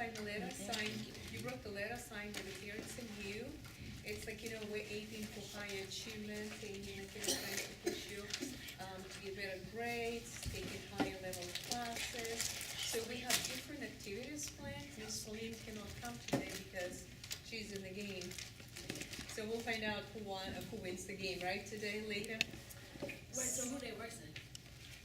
sign the letter, sign, you wrote the letter, signed by the parents and you. It's like, we're aiming for higher achievement, aiming at trying to push you to get better grades, taking higher level classes. So we have different activities planned. Miss Celine cannot come today because she's in the game. So we'll find out who wins the game, right, today, later? Wait, so who they represent?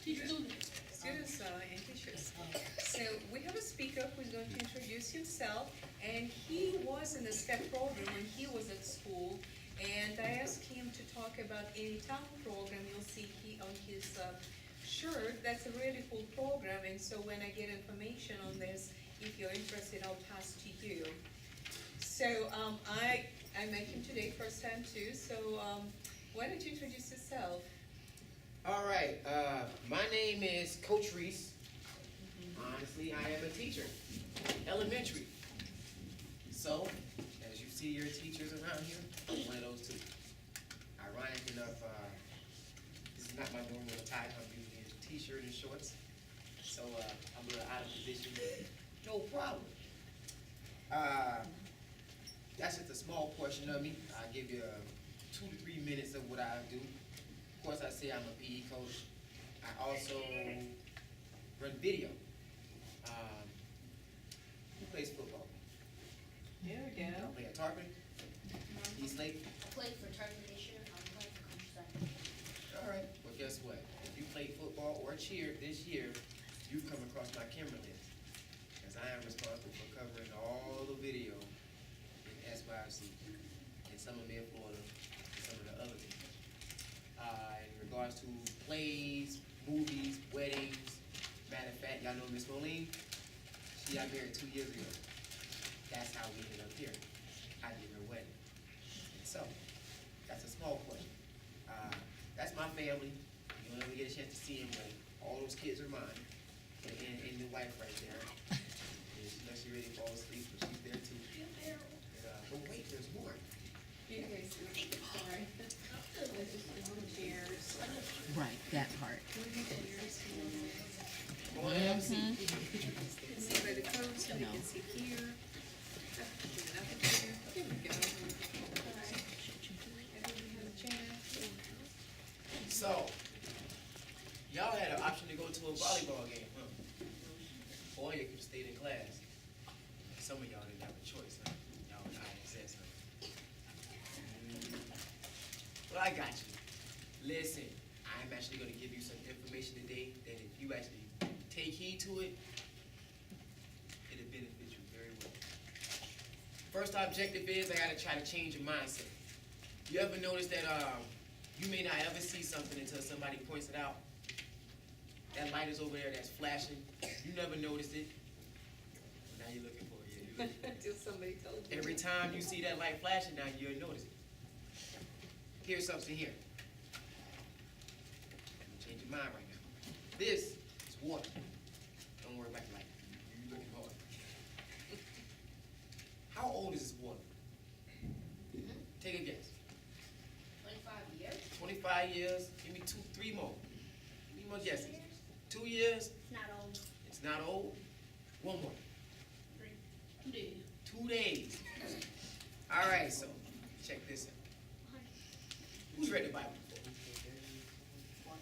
Students. Students and teachers. So we have a speaker who's going to introduce himself, and he was in the STEP program when he was at school. And I asked him to talk about any town program. You'll see on his shirt, that's a really cool program. And so when I get information on this, if you're interested, I'll pass to you. So I met him today, first time too. So why don't you introduce yourself? All right, my name is Coach Reese. Honestly, I am a teacher, elementary. So, as you see your teachers around here, I'm one of those too. Ironic enough, this is not my normal attire. I'm usually in a t-shirt and shorts. So, I'm a little out of position, but no problem. That's just a small portion of me. I'll give you 2 to 3 minutes of what I do. Of course, I say I'm a PE coach. I also run video. Who plays football? There we go. I play at Tarpon, East Lake. I played for Tarpon this year. I'm playing for Countryside. All right. Well, guess what? If you play football or cheer this year, you've come across my camera lens, as I am responsible for covering all the video in SYC, in some of Mid Florida, and some of the other things. In regards to plays, movies, weddings. Matter of fact, y'all know Miss Moline? She got married 2 years ago. That's how we ended up here. I did her wedding. And so, that's a small portion. That's my family. You don't ever get a chance to see them, but all those kids are mine. And your wife right there. And she knows she ready to fall asleep, but she's there too. And, but wait, there's more. Okay, so, sorry. Chairs. Right, that part. Come on, have a seat. See by the code, so we can see here. Give it up here. There we go. All right. Everybody have a chair? So, y'all had an option to go to a volleyball game, huh? Or you could have stayed in class. Some of y'all didn't have a choice, huh? Y'all were ISS, huh? Well, I got you. Listen, I'm actually going to give you some information today that if you actually take heed to it, it'll benefit you very well. First objective is I got to try to change your mindset. You ever notice that you may not ever see something until somebody points it out? That light is over there that's flashing. You never noticed it. Now you're looking for it. Yeah, you're looking for it. Until somebody told you. Every time you see that light flashing, now you'll notice it. Here's something here. Change your mind right now. This is water. Don't worry about the light. You're looking hard. How old is this water? Take a guess. 25 years. 25 years. Give me 2, 3 more. 3 more guesses. 2 years. It's not old. It's not old. 1 more. 2 days. 2 days. All right, so check this out. Who's read the Bible before?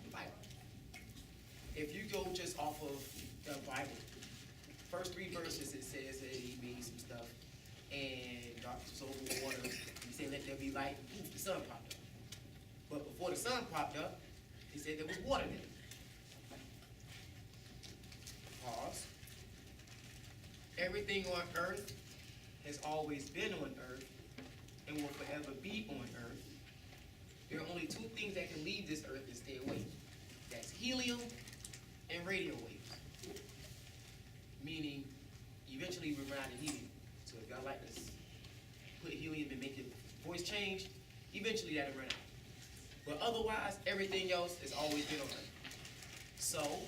The Bible. If you go just off of the Bible, first 3 verses it says that he made some stuff, and darkness was over water. He said, "Let there be light." Ooh, the sun popped up. But before the sun popped up, he said there was water there. Pause. Everything on earth has always been on earth and will forever be on earth. There are only 2 things that can leave this earth and stay away. That's helium and radio waves. Meaning, eventually we run out of helium. So if y'all like to put helium and make your voice change, eventually that'll run out. But otherwise, everything else has always been on earth. So,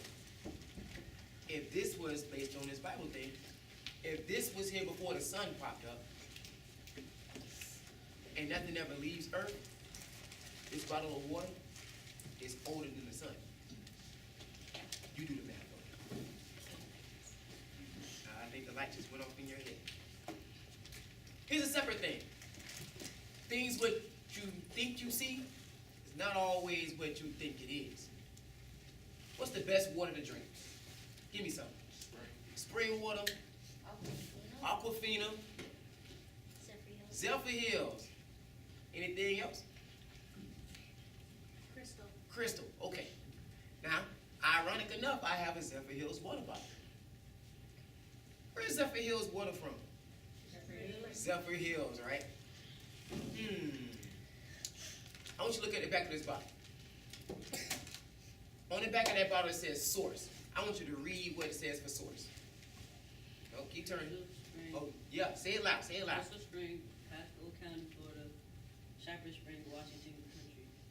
if this was based on this Bible thing, if this was here before the sun popped up, and nothing ever leaves earth, this bottle of water is older than the sun. You do the math. I think the light just went off in your head. Here's a separate thing. Things what you think you see is not always what you think it is. What's the best water to drink? Give me some. Spring water, Aquafina, Zephyr Hills. Anything else? Crystal. Okay. Now, ironic enough, I have a Zephyr Hills water bottle. Where's Zephyr Hills water from? Zephyr Hills, right? I want you to look at the back of this bottle. On the back of that bottle it says source. I want you to read what it says for source. Oh, keep turning. Oh, yeah, say it loud, say it loud. Crystal Spring, Pasco County, Florida, Cypress Springs, Washington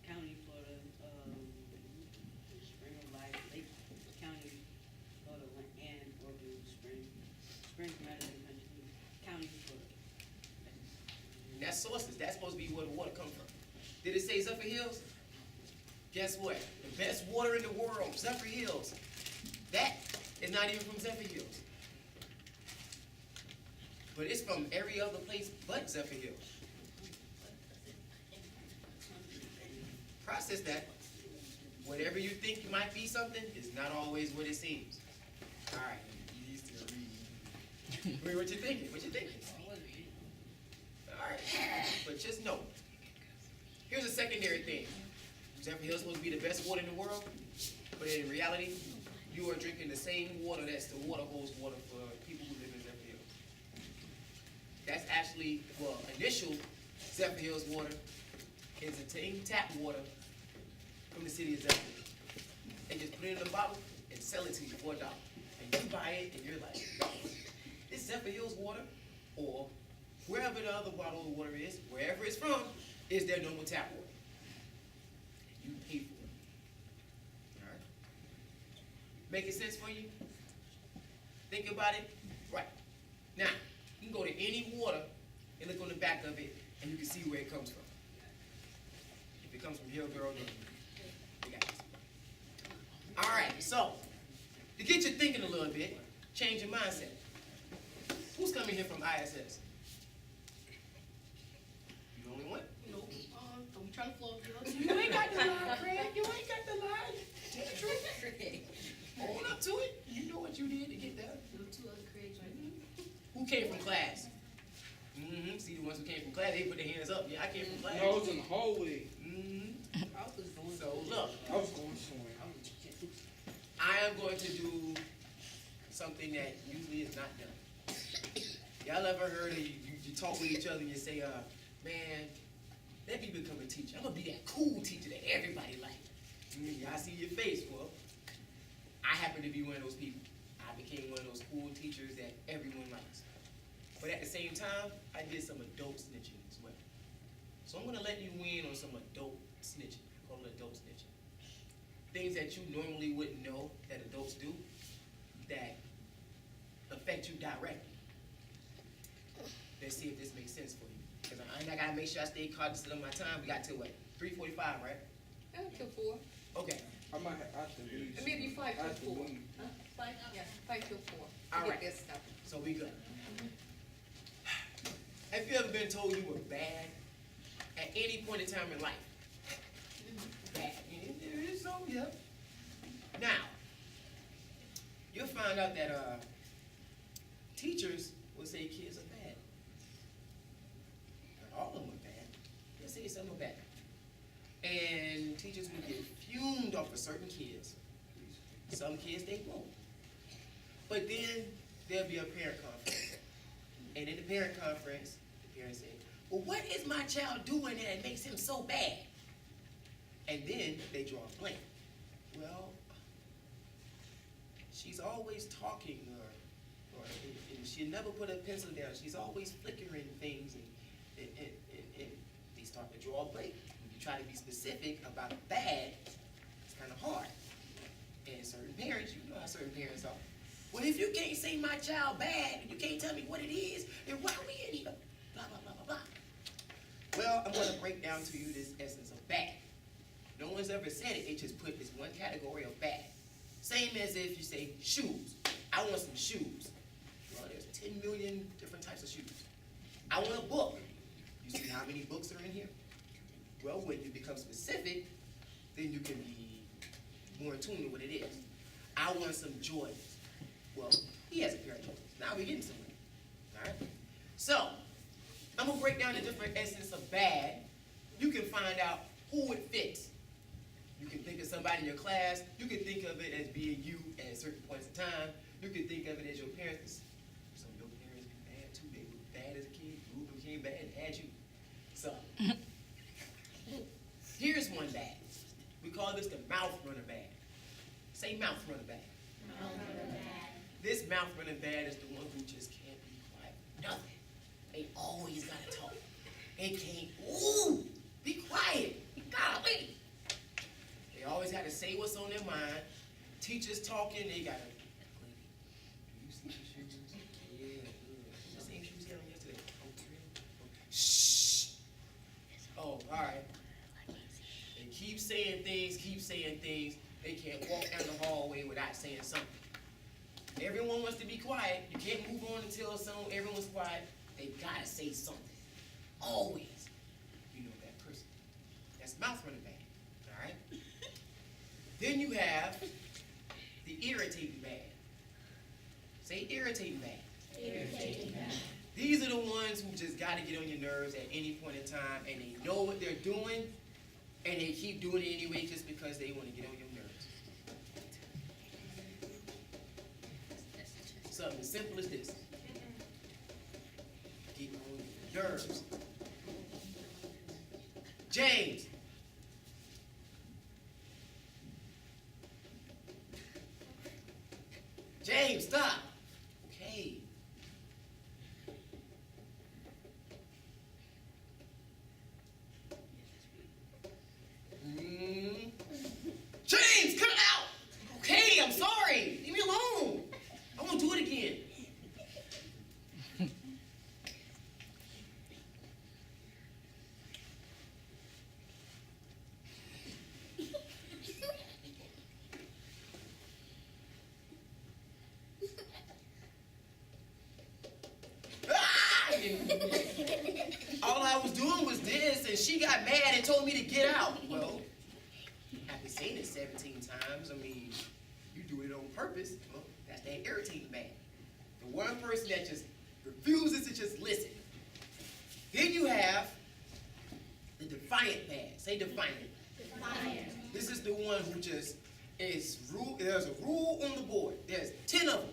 County, Florida, Spring of Life, Lake County, Florida, and Orville Springs, Madison County, Florida. That's sources. That's supposed to be where the water comes from. Did it say Zephyr Hills? Guess what? The best water in the world, Zephyr Hills. That is not even from Zephyr Hills. But it's from every other place but Zephyr Hills. Process that. Whatever you think might be something is not always what it seems. All right. You still reading. Wait, what you thinking? What you thinking? All right. But just know, here's a secondary thing. Zephyr Hills is supposed to be the best water in the world, but in reality, you are drinking the same water that's the water hose water for people who live in Zephyr Hills. That's actually, well, initial Zephyr Hills water is obtained tap water from the city of Zephyr. They just put it in a bottle and sell it to you for $1. And you buy it and you're like, this Zephyr Hills water, or wherever the other bottle of water is, wherever it's from, is their normal tap water. You pay for it. All right? Making sense for you? Think about it? Right. Now, you can go to any water and look on the back of it, and you can see where it comes from. If it comes from Hillsborough, you got this. All right, so, to get you thinking a little bit, change your mindset. Who's coming here from ISS? You the only one? Nope. I'm trying to flow. You ain't got the lie, Craig. You ain't got the lie. Tell the truth. Hold up to it. You know what you did to get there. Two other Craigs right here. Who came from class? See, the ones who came from class, they put their hands up. Yeah, I came from class. No, I was in the hallway. I was going. So, look. I was going somewhere. I am going to do something that usually is not done. Y'all ever heard of you talk with each other and you say, man, let me become a teacher. I'm going to be that cool teacher that everybody likes. Y'all see your face. Well, I happen to be one of those people. I became one of those cool teachers that everyone likes. But at the same time, I did some adult snitching as well. So I'm going to let you in on some adult snitching. I call it adult snitching. Things that you normally wouldn't know that adults do that affect you directly. Let's see if this makes sense for you. Because I got to make sure I stay cognizant of my time. We got till what? 3:45, right? Till 4. Okay. I might have to leave. Maybe 5 I have to till 4. leave. 5? Yeah, 5 till 4. All To right. get this stuff. So we good. Have you ever been told you were bad at any point in time in life? Bad. So, yeah. Now, you'll find out that teachers will say kids are bad. Not all of them are bad. They'll say some are bad. And teachers will get fumed off of certain kids. Some kids they won't. But then there'll be a parent conference. And in the parent conference, the parents say, well, what is my child doing that makes him so bad? And then they draw a blank. Well, she's always talking, or and she never put a pencil down. She's always flickering things, and they start to draw a blank. When you try to be specific about bad, it's kind of hard. And certain parents, you know how certain parents are. Well, if you can't say my child bad, and you can't tell me what it is, then why are we in here? Blah, blah, blah, blah, blah. Well, I'm going to break down to you this essence of bad. No one's ever said it. They just put this one category of bad. Same as if you say shoes. I want some shoes. Well, there's 10 million different types of shoes. I want a book. You see how many books are in here? Well, when you become specific, then you can be more in tune with what it is. I want some Jordans. Well, he has a pair of Jordans. Now we're getting somewhere. All right? So, I'm going to break down the different essence of bad. You can find out who it fits. You can think of somebody in your class. You can think of it as being you at certain points in time. You can think of it as your parents. Some of your parents be bad too. They were bad as a kid. You became bad and had you. So, here's one bad. We call this the mouth runner bad. Say mouth runner bad. Mouth runner bad. This mouth runner bad is the one who just can't be quiet. Nothing. They always gotta talk. They can't, ooh, be quiet. Golly. They always gotta say what's on their mind. Teachers talking, they gotta, do you see the shoes? Yeah, good. The same shoes you had on yesterday. Oh, shh. Oh, all right. They keep saying things, They can't walk down the hallway without saying something. Everyone wants to be quiet. You can't move on until everyone's quiet. They gotta say something. Always. You know that person. That's mouth running bad. All right? Then you have the irritating bad. Say irritating bad. Irritating bad. These are the ones who just gotta get on your nerves at any point in time, and they know what they're doing, and they keep doing it anyway just because they want to get on your nerves. Something as simple as this. Get on your nerves. James. James, stop. Okay. James, cut it out. Okay, I'm sorry. Leave me alone. I won't do it again. All I was doing was this, and she got mad and told me to get out. Well, after saying it 17 times, I mean, you do it on purpose. Well, that's that irritating man. The one person that just refuses to just listen. Then you have the defiant man. Say defiant. Defiant. This is the one who just is rule. There's a rule on the board. There's 10 of them.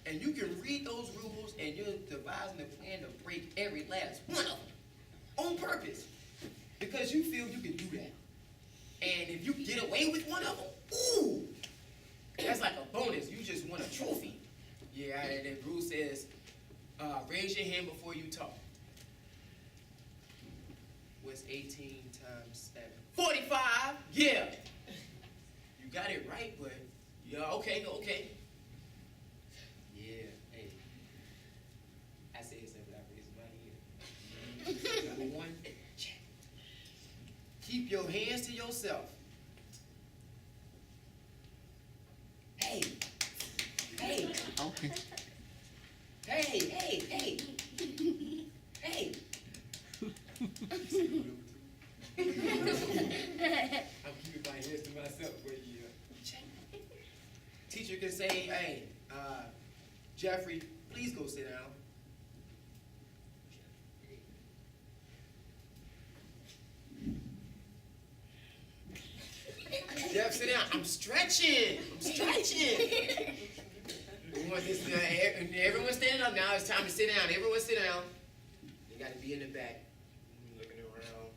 And you can read those rules and you're devising a plan to break every last one of them. On purpose. Because you feel you can do that. And if you get away with one of them, ooh, that's like a bonus. You just won a trophy. Yeah, and the rule says, raise your hand before you talk. What's 18 times 7? 45! Yeah! You got it right, but, yeah, okay. Yeah, hey. I said something without raising my hand. Number one, check. Keep your hands to yourself. Hey. Okay. Hey. I'm keeping my hands to myself, but yeah. Check. Teacher can say, hey, Jeffrey, please go sit down. Jeff, sit down. I'm stretching. Everyone's standing up now. It's time to sit down. Everyone sit down. You got to be in the back. Looking around.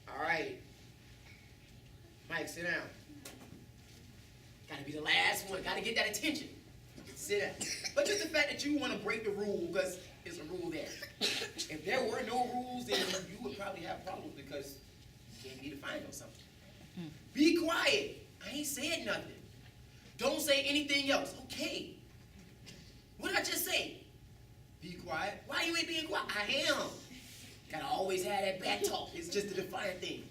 All right. Mike, sit down. Got to be the last one. Got to get that attention. Sit down. But just the fact that you want to break the rule because there's a rule there. If there were no rules, then you would probably have problems because you can't be defined on something. Be quiet. I ain't said nothing. Don't say anything else. Okay. What did I just say? Be quiet. Why you ain't being quiet? I am. Gotta always have that back talk. It's just a defiant thing.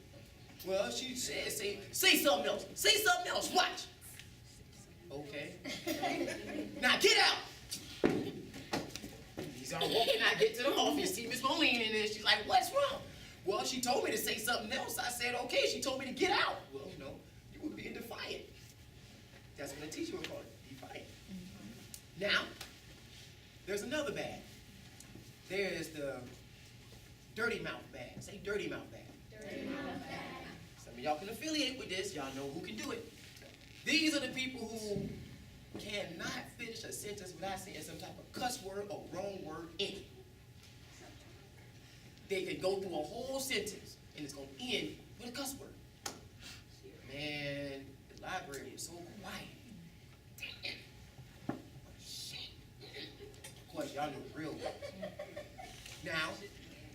Well, she said, say something else. Say something else. Watch. Okay. Now get out! He's all walking, I get to the office, see Miss Moline in there, she's like, what's wrong? Well, she told me to say something else. I said, okay, she told me to get out. Well, you know, you were being defiant. That's what a teacher would call it, defiant. Now, there's another bag. There's the dirty mouth bag. Say dirty mouth bag. Dirty mouth bag. Some of y'all can affiliate with this. Y'all know who can do it. These are the people who cannot finish a sentence without saying some type of cuss word or wrong word in it. They could go through a whole sentence and it's going to end with a cuss word. Man, the library is so quiet. Of course, y'all know the real one. Now,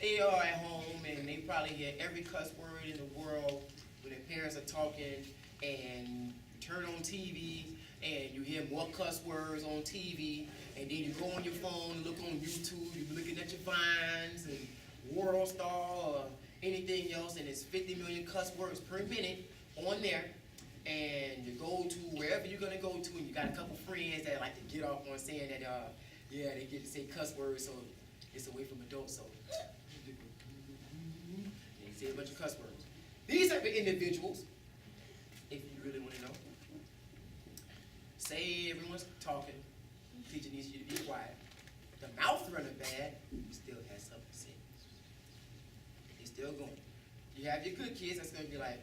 they are at home and they probably hear every cuss word in the world when their parents are talking, and you turn on TV and you hear more cuss words on TV, and then you go on your phone and look on YouTube, you're looking at your Vines and World Star or anything else, and it's 50 million cuss words per minute on there, and you go to wherever you're gonna go to, and you got a couple friends that like to get off on saying that, yeah, they get to say cuss words, so it's away from adults, so they say a bunch of cuss words. These are the individuals, if you really want to know. Say everyone's talking, teacher needs you to be quiet. The mouth running bad, you still have something to say. It's still going. You have your good kids that's going to be like,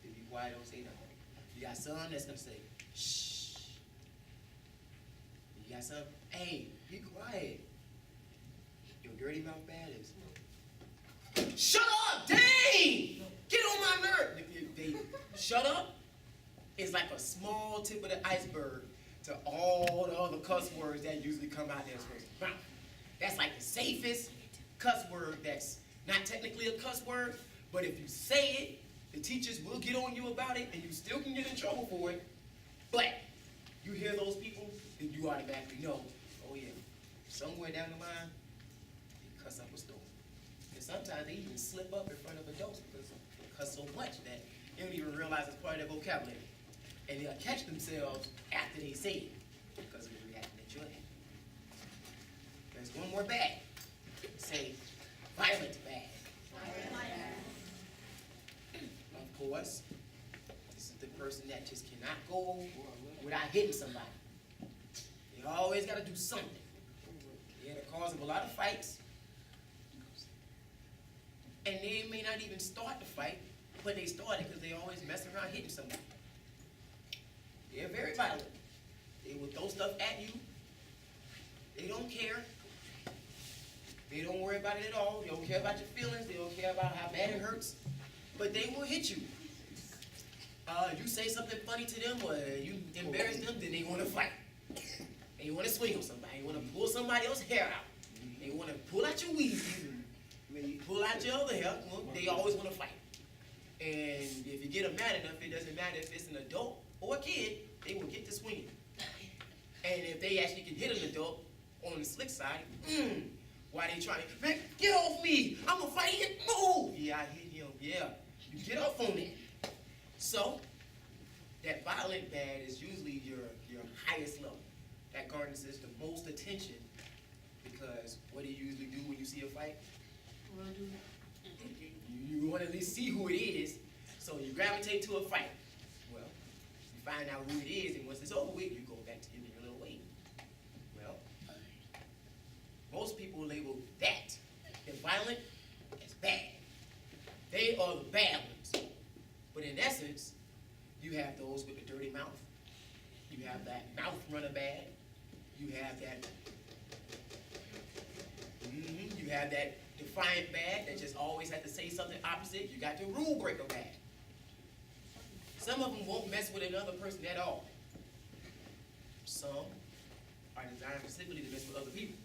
be quiet, don't say nothing. You got some that's going to say, shh. You got some, hey, be quiet. Your dirty mouth bad is, shut up, dang! Get on my nerve. They shut up. It's like a small tip of the iceberg to all the other cuss words that usually come out their mouth. That's like the safest cuss word that's not technically a cuss word, but if you say it, the teachers will get on you about it, and you still can get in trouble for it. But you hear those people, then you automatically know, oh yeah, somewhere down the line, they cuss up a storm. And sometimes they even slip up in front of adults because they cuss so much that they don't even realize it's part of their vocabulary. And they'll catch themselves after they say it because of the reaction that you're in. There's one more bag. Say, violent bag. Of course, this is the person that just cannot go without hitting somebody. They always got to do something. Yeah, the cause of a lot of fights. And they may not even start the fight, but they started because they always messing around hitting somebody. They're very violent. They will throw stuff at you. They don't care. They don't worry about it at all. They don't care about your feelings. They don't care about how bad it hurts. But they will hit you. You say something funny to them or you embarrass them, then they want to fight. They want to swing on somebody. They want to pull somebody else's hair out. They want to pull out your weave. Pull out your other hair. Well, they always want to fight. And if you get them mad enough, it doesn't matter if it's an adult or a kid, they will get to swinging. And if they actually can hit an adult on the slick side, why they trying to, man, get off me, I'm gonna fight him, move. Yeah, I hit him, yeah, you get off on it. So, that violent bad is usually your highest level. That garners the most attention because what do you usually do when you see a fight? You want to at least see who it is, so you gravitate to a fight. Well, you find out who it is, and once it's over with, you go back to your little way. Well, most people label that, the violent, as bad. They are the bad ones. But in essence, you have those with the dirty mouth. You have that mouth runner bad. You have that, you have that defiant bad that just always have to say something opposite. You got your rule breaker bad. Some of them won't mess with another person at all. Some are designed specifically to mess with other people.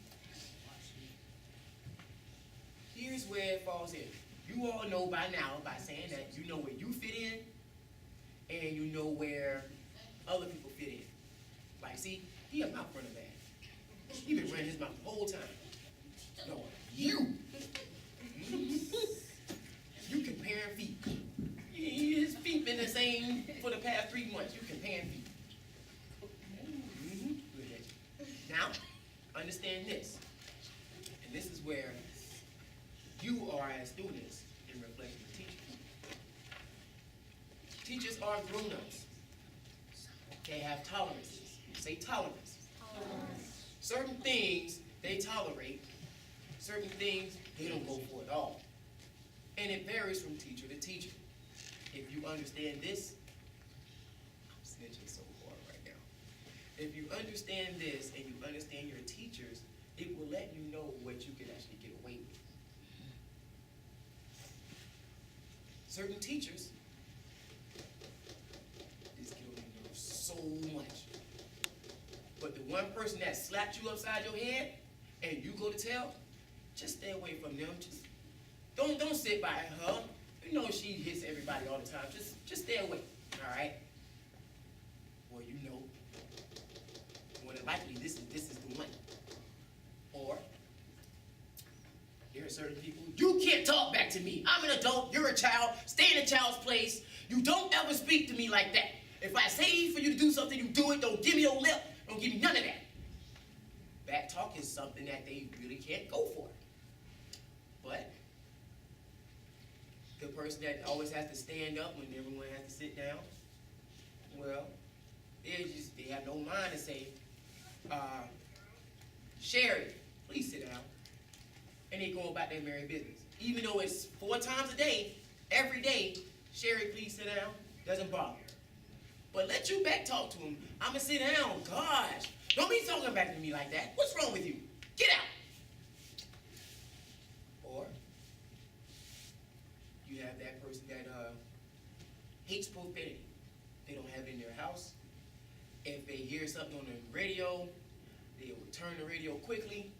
Here's where it falls in. You all know by now, by saying that, you know where you fit in, and you know where other people fit in. Like, see, he a mouth runner bad. He been running his mouth the whole time. No, you. You comparing feet. His feet been the same for the past 3 months. You comparing feet. Now, understand this, and this is where you are as students in reflection of teachers. Teachers are grown-ups. They have tolerances. Say tolerance. Certain things they tolerate, certain things they don't go for at all. And it varies from teacher to teacher. If you understand this, I'm snitching so hard right now. If you understand this and you understand your teachers, it will let you know what you can actually get away with. Certain teachers just get on your nerves so much. But the one person that slapped you upside your head and you go to tell, just stay away from them. Just don't sit by her. You know she hits everybody all the time. Just stay away. All right? Well, you know, more than likely this is the one. Or there are certain people, you can't talk back to me. I'm an adult, you're a child, stay in a child's place. You don't ever speak to me like that. If I say for you to do something, you do it. Don't give me your lip. Don't give me none of that. Back talk is something that they really can't go for. But the person that always has to stand up when everyone has to sit down, well, they have no mind to say, Sherry, please sit down. And they go about their merry business. Even though it's 4 times a day, every day, Sherry, please sit down, doesn't bother. But let you back talk to him. I'ma sit down, gosh. Don't be talking back to me like that. What's wrong with you? Get out. Or you have that person that hates profanity. They don't have it in their house. If they hear something on the radio, they will turn the radio quickly.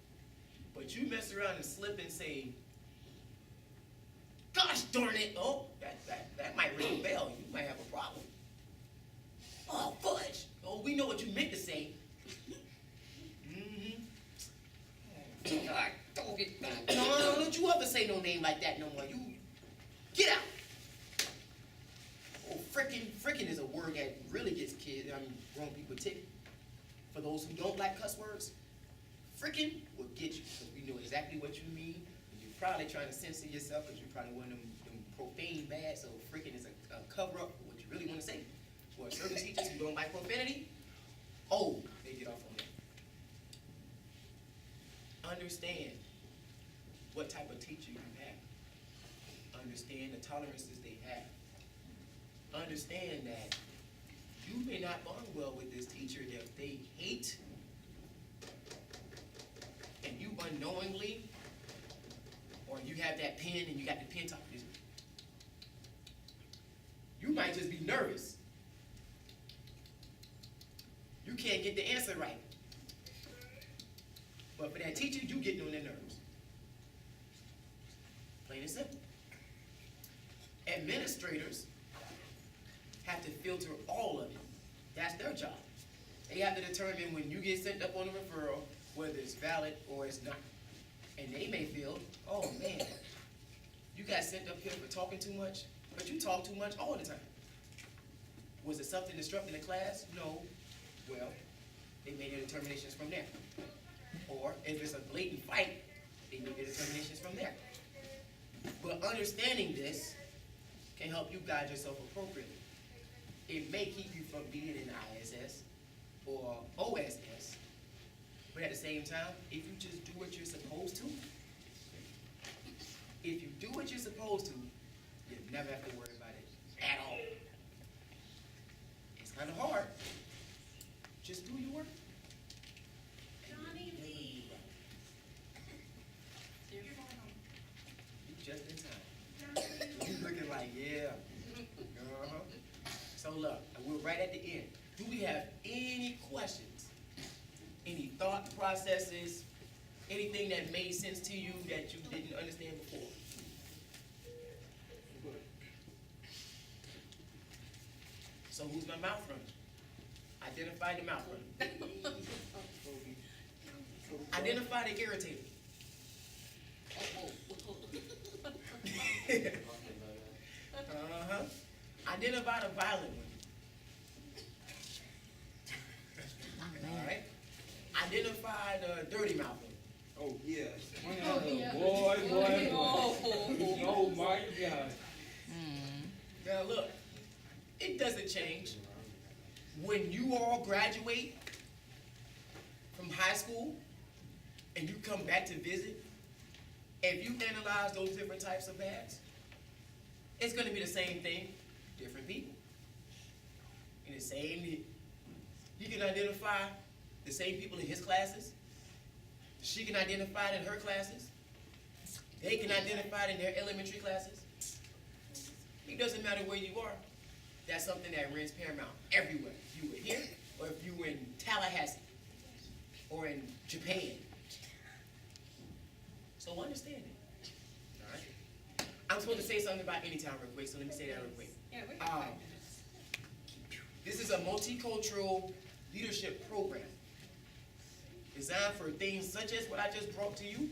But you mess around and slip and say, gosh darn it. Oh, that might ring a bell. You might have a problem. Oh, fudge. Oh, we know what you meant to say. God, don't you ever say no name like that no more. You get out. Oh, frickin' is a word that really gets grown people ticked. For those who don't like cuss words, frickin' will get you, because we know exactly what you mean. You're probably trying to censor yourself because you're probably one of them profane bad, so frickin' is a cover-up for what you really want to say. For certain teachers who don't like profanity, oh, they get off on that. Understand what type of teacher you have. Understand the tolerances they have. Understand that you may not bond well with this teacher that they hate, and you unknowingly, or you have that pen and you got the pen top. You might just be nervous. You can't get the answer right. But for that teacher, you getting on their nerves. Plain and simple. Administrators have to filter all of it. That's their job. They have to determine when you get sent up on a referral, whether it's valid or it's not. And they may feel, oh man, you got sent up here for talking too much, but you talk too much all the time. Was it something disrupting the class? No. Well, they made their determinations from there. Or if it's a blatant fight, they make their determinations from there. But understanding this can help you guide yourself appropriately. It may keep you from being in ISS or OSS, but at the same time, if you just do what you're supposed to, if you do what you're supposed to, you never have to worry about it at all. It's kind of hard. Just do your work. Johnny Lee. You just in time. You looking like, yeah. So look, we're right at the end. Do we have any questions? Any thought processes? Anything that made sense to you that you didn't understand before? So who's my mouth runner? Identify the mouth runner. Identify the irritator. Identify the violent one. All right. identify the dirty mouth one. Oh, yes. Oh, yeah. Boy. Oh. Oh, my God. Now look, it doesn't change. When you all graduate from high school and you come back to visit, if you analyze those different types of bags, it's gonna be the same thing, different people. In the same, you can identify the same people in his classes. She can identify it in her classes. They can identify it in their elementary classes. It doesn't matter where you are. That's something that reigns paramount everywhere. If you were here, or if you were in Tallahassee, or in Japan. So understand it. All right? I'm supposed to say something about any town real quick, so let me say that real quick. Yeah, we have 5 minutes. This is a multicultural leadership program designed for things such as what I just brought to you,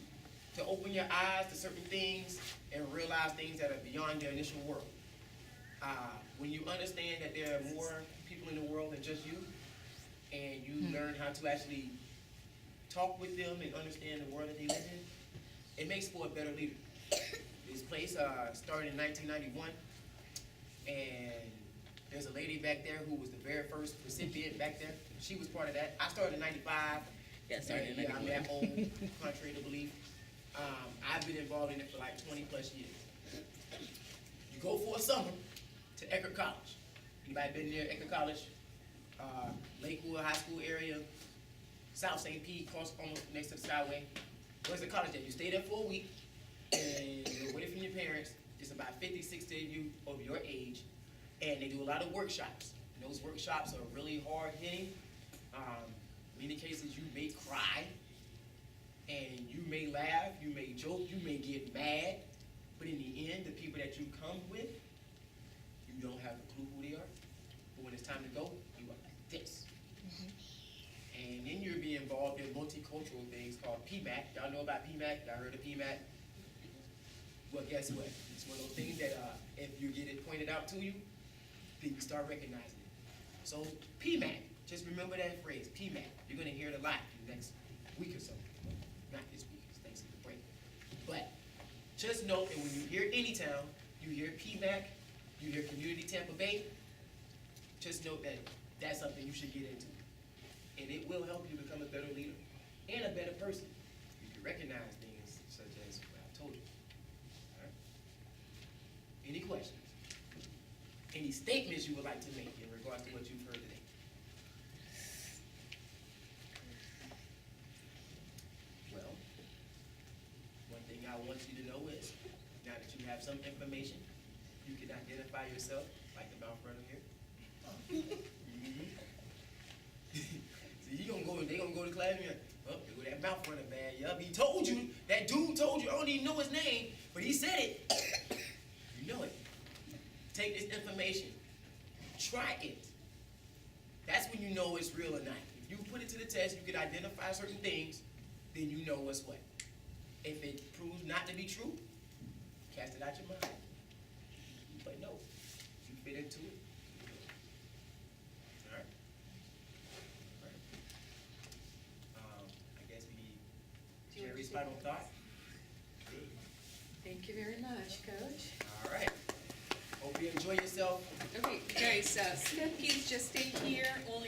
to open your eyes to certain things and realize things that are beyond your initial world. When you understand that there are more people in the world than just you, and you learn how to actually talk with them and understand the world that they live in, it makes for a better leader. This place started in 1991, and there's a lady back there who was the very first recipient back there. She was part of that. I started in 95. Yeah, started in Yeah, I'm 91. that old, contrary to belief. I've been involved in it for like 20 plus years. You go for a summer to Eckerd College. Anybody been there, Eckerd College? Lakewood High School area, South St. Pete, cross almost next to the Skyway. Where's the college at? You stay there for a week, and you're away from your parents. It's about 50, 60 of you of your age, and they do a lot of workshops. And those workshops are really hard hitting. In many cases, you may cry, and you may laugh, you may joke, you may get mad, but in the end, the people that you come with, you don't have a clue who they are. But when it's time to go, you are like this. And then you'll be involved in multicultural things called PMAC. Y'all know about PMAC? Y'all heard of PMAC? Well, guess what? It's one of those things that if you get it pointed out to you, then you start recognizing it. So PMAC, just remember that phrase, PMAC. You're gonna hear it a lot in the next week or so. Not this week, it's Thanksgiving break. But just note that when you hear any town, you hear PMAC, you hear Community Tampa Bay, just note that that's something you should get into. And it will help you become a better leader and a better person. You can recognize things such as what I told you. All right? Any questions? Any statements you would like to make in regards to what you've heard today? Well, one thing I want you to know is, now that you have some information, you can identify yourself, like the mouth runner here. See, they gonna go to class and be like, oh, there go that mouth runner bad. Yup, he told you, that dude told you, I don't even know his name, but he said it. You know it. Take this information, try it. That's when you know it's real or not. If you put it to the test, you can identify certain things, then you know what's what. If it proves not to be true, cast it out your mind. But no, you fit into it. All right. All right. I guess we need Jerry's final thought. Thank you very much, Coach. All right. Hope you enjoy yourself. Okay, guys, step kids, just stay here, only